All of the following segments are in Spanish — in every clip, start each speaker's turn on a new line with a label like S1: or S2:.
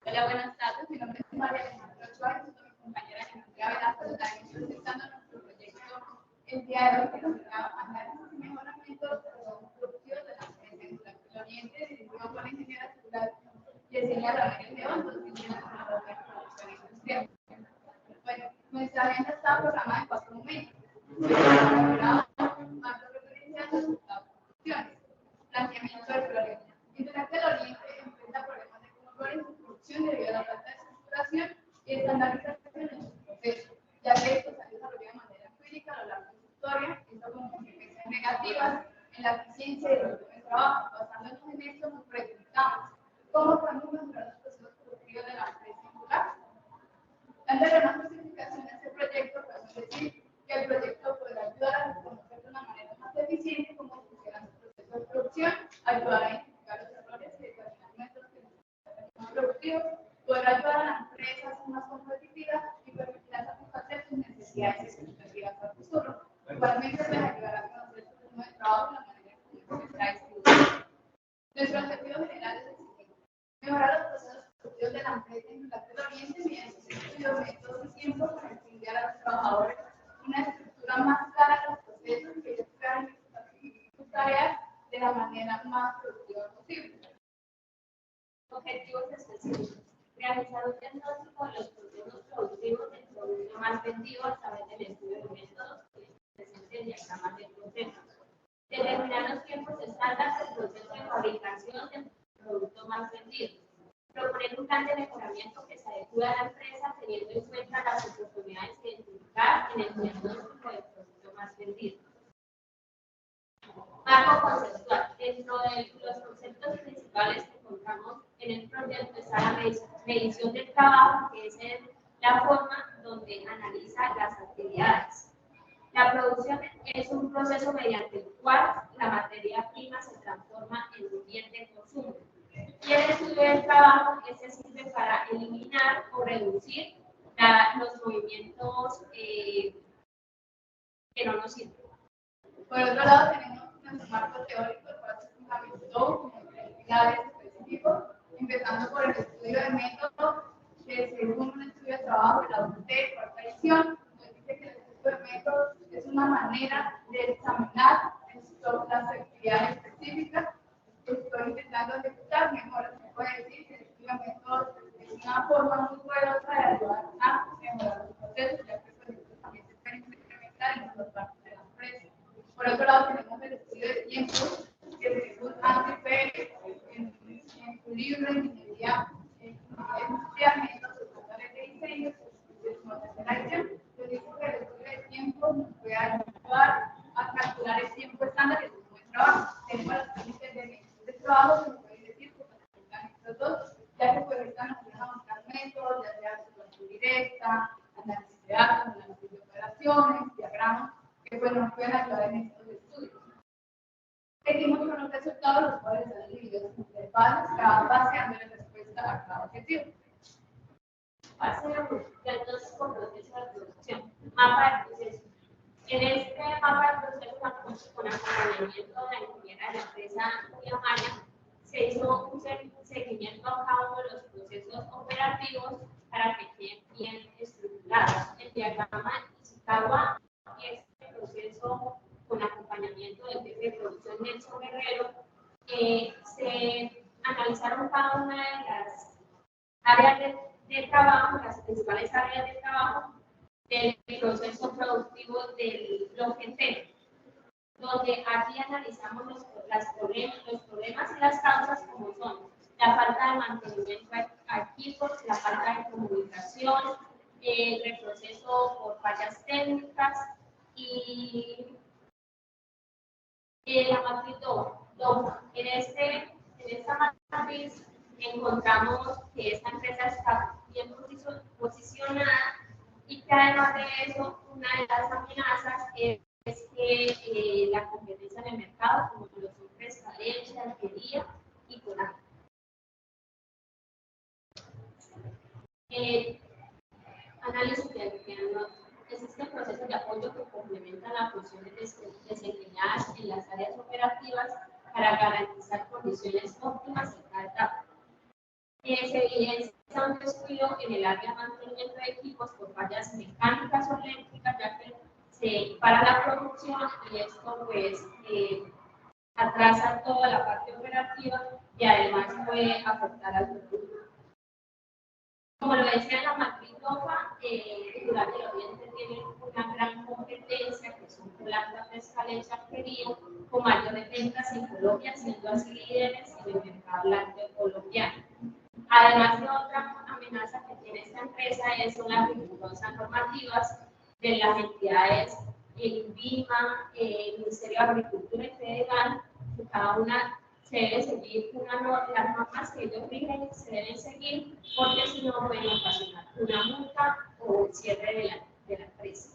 S1: Hola, buenas tardes. Mi nombre es María Alejandra Ochoa, junto a mi compañera Alejandra Velasco, estaremos presentando nuestro proyecto el día de hoy, que nos llama Análisis y Mejoramiento Productivos de la Empresa Industrial del Oriente, dirigido por la ingeniera titular Yesenia Ramírez León, docente de Tecnología y Producción Industrial. Bueno, nuestra agenda está programada en 4 momentos. Marco referencial, resultados de producciones, planteamiento del problema. Industrial del Oriente enfrenta problemas de control en su producción debido a la falta de estructuración y estandarización en sus procesos, ya que esto se ha desarrollado de manera empírica a lo largo de su historia, esto con consecuencias negativas en la eficiencia y el volumen de trabajo. Basándonos en esto, nos preguntamos cómo podemos mejorar los procesos productivos de la empresa singular. Dándole una justificación a este proyecto, podemos decir que el proyecto podrá ayudar a reconocer de una manera más eficiente cómo funcionan los procesos de producción, ayudar a identificar los errores y determinar métodos que nos más productivos, podrá ayudar a la empresa a ser más competitiva y permitirá satisfacer sus necesidades y expectativas al futuro. Igualmente, les ayudará a conocer su ritmo de trabajo y la manera en cómo se está distribuyendo. Nuestro objetivo general es el siguiente: mejorar los procesos productivos de la empresa en el Oriente mediante estudios, métodos y tiempo para enseñar a los trabajadores una estructura más clara de los procesos y que ellos puedan ejecutar sus tareas de la manera más productiva posible.
S2: Objetivos específicos: realizar un diagnóstico de los procesos productivos del producto más vendido a través del estudio de métodos que presenten diagramas de procesos. Determinar los tiempos estándar del proceso de fabricación del producto más vendido. Proponer un plan de mejoramiento que se adecue a la empresa teniendo en cuenta las oportunidades que identificar en el diagnóstico del producto más vendido. Marco conceptual. Dentro de los conceptos principales que encontramos en el proyecto está la medición del trabajo, que es la forma donde analiza las actividades. La producción es un proceso mediante el cual la materia prima se transforma en un bien de consumo. Y el estudio del trabajo sirve para eliminar o reducir los movimientos que no nos sirven.
S1: Por otro lado, tenemos nuestro marco teórico, el cual se fundamentó en 3 pilares específicos, empezando por el estudio de método, que según un estudio de trabajo de la UT, cuarta edición, nos dice que el estudio de método es una manera de examinar las actividades específicas que estoy intentando ejecutar. Mejor se puede decir que el estudio de método es una forma muy poderosa de ayudar a mejorar los procesos, ya que estos también se pueden implementar en otras partes de la empresa. Por otro lado, tenemos el estudio de tiempo, que según Andy Pérez, en su libro Ingeniería Industrial, métodos estándares de diseño, de su tercera edición, nos dice que el estudio de tiempo nos puede ayudar a calcular el tiempo estándar del ritmo de trabajo. Tenemos los límites de medición de trabajo, que nos pueden decir que se aplican estos dos, ya que pues están nos buscar métodos, ya sea observación directa, análisis de datos, análisis de operaciones, diagramas, que pues nos pueden ayudar en estos estudios. Seguimos con los resultados, los cuales están divididos en 3 fases, cada fase dándole respuesta a cada objetivo.
S2: Fase 1, diagnóstico proceso de producción. Mapa de proceso. En este mapa de proceso, con acompañamiento de la ingeniera de la empresa Maya, se hizo un seguimiento a cada uno de los procesos operativos para que queden bien estructurados. El diagrama Ishikawa y este proceso con acompañamiento del jefe de producción Nelson Guerrero, se analizaron cada una de las áreas de trabajo, las principales áreas de trabajo del proceso productivo del bloque entero, donde aquí analizamos los problemas y las causas, como son la falta de mantenimiento a equipos, la falta de comunicación, el reproceso por fallas técnicas y la matriz DOFA. En esta matriz encontramos que esta empresa está bien posicionada y que además de eso, una de las amenazas es que la competencia en el mercado, como lo son transparencia, alquería y coraje. Análisis de diagnóstico. Existen procesos de apoyo que complementan las funciones desempeñadas en las áreas operativas para garantizar condiciones óptimas en cada etapa. Se evidencia un descuido en el área de mantenimiento de equipos por fallas mecánicas o eléctricas, ya que se para la producción y esto pues atrasa toda la parte operativa y además puede afectar al producto. Como lo decía la matriz LOFA, Rural del Oriente tiene una gran competencia, que son plantas de escalera alquería, con mayores ventas en Colombia, siendo así líderes en el mercado lácteo colombiano. Además de otra amenaza que tiene esta empresa son las rigurosas normativas de las entidades INVIMA, Ministerio de Agricultura y Federal, que cada una se debe seguir las normas que ellos rigen, se deben seguir, porque si no pueden ocasionar una multa o el cierre de la empresa.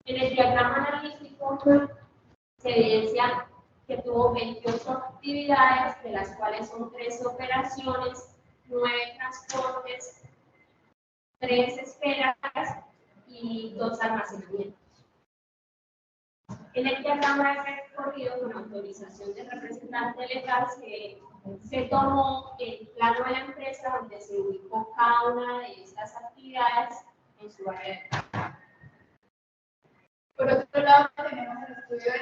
S2: En el diagrama analítico se evidencia que tuvo 28 actividades, de las cuales son 13 operaciones, 9 transportes, 3 esperas y 2 almacenamientos. En el diagrama de recorrido, con autorización del representante legal, se tomó el plano de la empresa donde se ubicó cada una de estas actividades en su área de trabajo.
S1: Por otro lado, tenemos el estudio de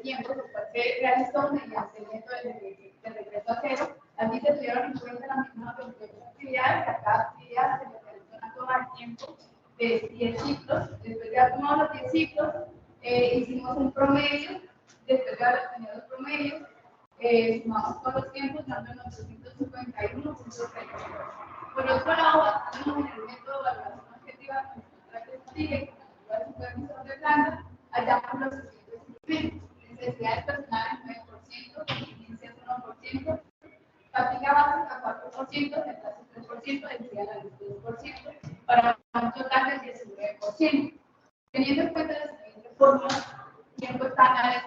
S1: tiempo, que se realizó mediante el método de regreso a cero. Aquí se tuvieron en cuenta las mismas 28 actividades, a cada actividad se le realizó una toma de tiempo de 10 ciclos. Después de haber tomado los 10 ciclos, hicimos un promedio. Después de haber tenido los promedios, sumamos todos los tiempos, dándonos 851.30. Por otro lado, basándonos en el método de evaluación objetiva que sigue, el supervisor de planta, hallamos los siguientes instrumentos: necesidades personales 9%, contingencias 1%, fatiga básica 4%, retraso 3%, densidad de la luz 2%, para un total del 19%. Teniendo en cuenta las siguientes fórmulas: tiempo estándar es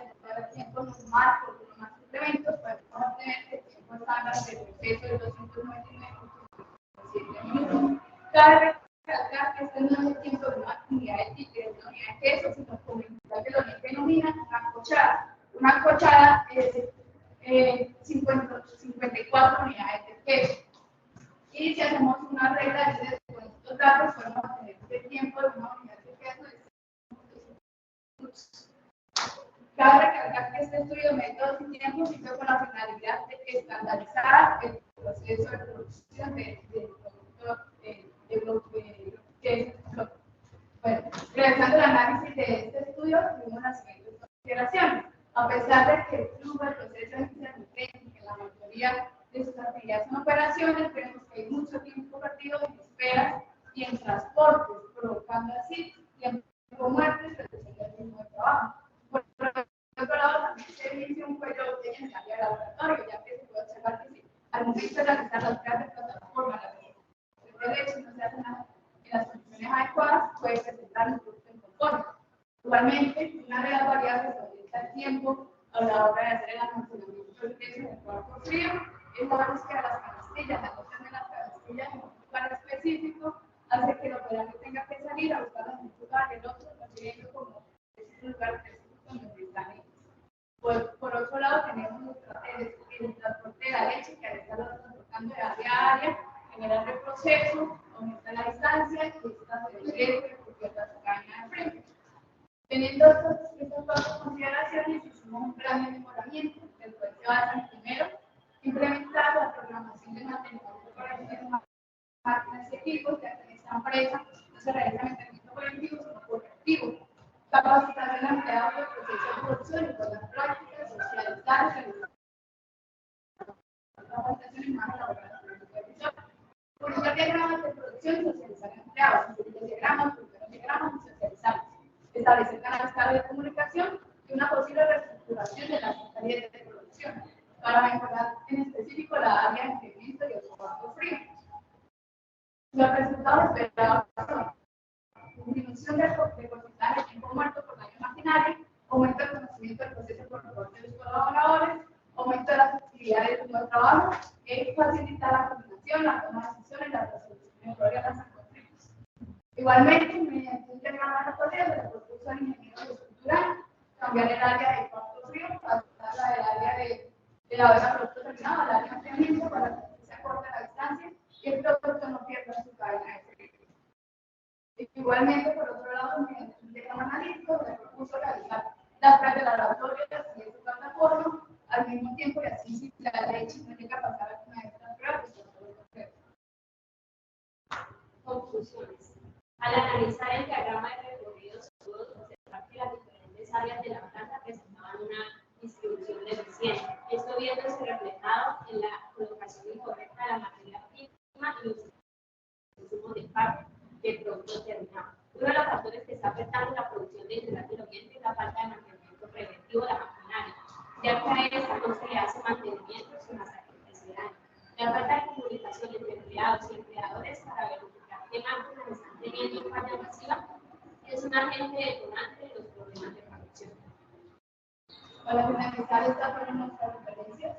S1: tiempo normal por uno más suplementos, para obtener el tiempo estándar del proceso de 299.7 minutos. Cabe recalcar que este no es el tiempo de una unidad de queso, sino como que lo denomina una cochada. Una cochada es 54 unidades de queso. Y si hacemos una regla de con estos datos, podemos obtener este tiempo de una unidad de queso de 6 Cabe recalcar que este estudio de métodos y tiempos hizo con la finalidad de estandarizar el proceso de producción del producto queso. Bueno, realizando el análisis de este estudio, tuvimos las siguientes consideraciones. A pesar de que el flujo del proceso es intermitente, que la mayoría de sus actividades son operaciones, vemos que hay mucho tiempo perdido en esperas y en transportes, provocando así tiempo muertes, reduciendo el ritmo de trabajo. Por otro lado, también se inicia un cuello de botella en el área de laboratorio, ya que se puede observar que si al momento de realizar las pruebas de plataforma, de leche no se hacen en las condiciones adecuadas, puede presentar un producto inconforme. Igualmente, una de las variables que orienta el tiempo a la hora de hacer el almacenamiento del queso en el cuarto frío es la búsqueda de las canastillas. La noción de las canastillas en un lugar específico hace que el operario tenga que salir a buscarlas en un lugar y el otro, considerando como un lugar específico donde están ellos. Por otro lado, tenemos el transporte de la leche, que al estarlo transportando de área a área, genera el reproceso, aumenta la distancia y esta se degrede porque pierda su cadena de frente. Teniendo estas dos consideraciones, hicimos un plan de mejoramiento, el cual se basa en, primero, implementar la programación de mantenimiento correctivo de máquinas y equipos, ya que en esta empresa no se realiza mantenimiento correctivo, sino correctivo. Capacitación de empleados del proceso de producción y por las prácticas, socializar, capacitación y más laboral del supervisor. Publicar diagramas de producción y socializar empleados, publicar diagramas, publicar diagramas y socializar. Establecer canales clave de comunicación y una posible reestructuración de las áreas de producción para mejorar en específico la área de enfriamiento y el cuarto frío. Los resultados esperados son disminución del porcentaje de tiempo muerto por daño maquinario, aumento del conocimiento del proceso por parte de los colaboradores, aumento de las actividades de nuevo trabajo, facilitar la coordinación, la toma de decisiones, la resolución de problemas y conflictos. Igualmente, mediante un diagrama de recorrido se le propuso al ingeniero estructural cambiar el área de cuarto frío, pasarla del área de la obra producto terminado al área de enfriamiento para que se acorte la distancia y el Igualmente, por otro lado, mediante un diagrama analítico se propuso realizar las pruebas de laboratorio y esta plataforma al mismo tiempo y así si la ley no llega a pasar a una de estas pruebas, pues
S2: Conclusiones. Al analizar el diagrama de recorrido, se pudo observar que las diferentes áreas de la planta presentaban una distribución deficiente. Esto viéndose reflejado en la colocación incorrecta de la materia prima y los insumos de parte del producto terminado. Uno de los factores que está afectando la producción de integral del oriente es la falta de mantenimiento preventivo de la maquinaria, ya que a esta no se le hace mantenimiento sin hacer necesidad. La falta de comunicación entre empleados y empleadores para verificar qué máquinas están teniendo falla masiva es un agente detonante de los problemas de producción.
S1: Para finalizar, estas fueron nuestras referencias.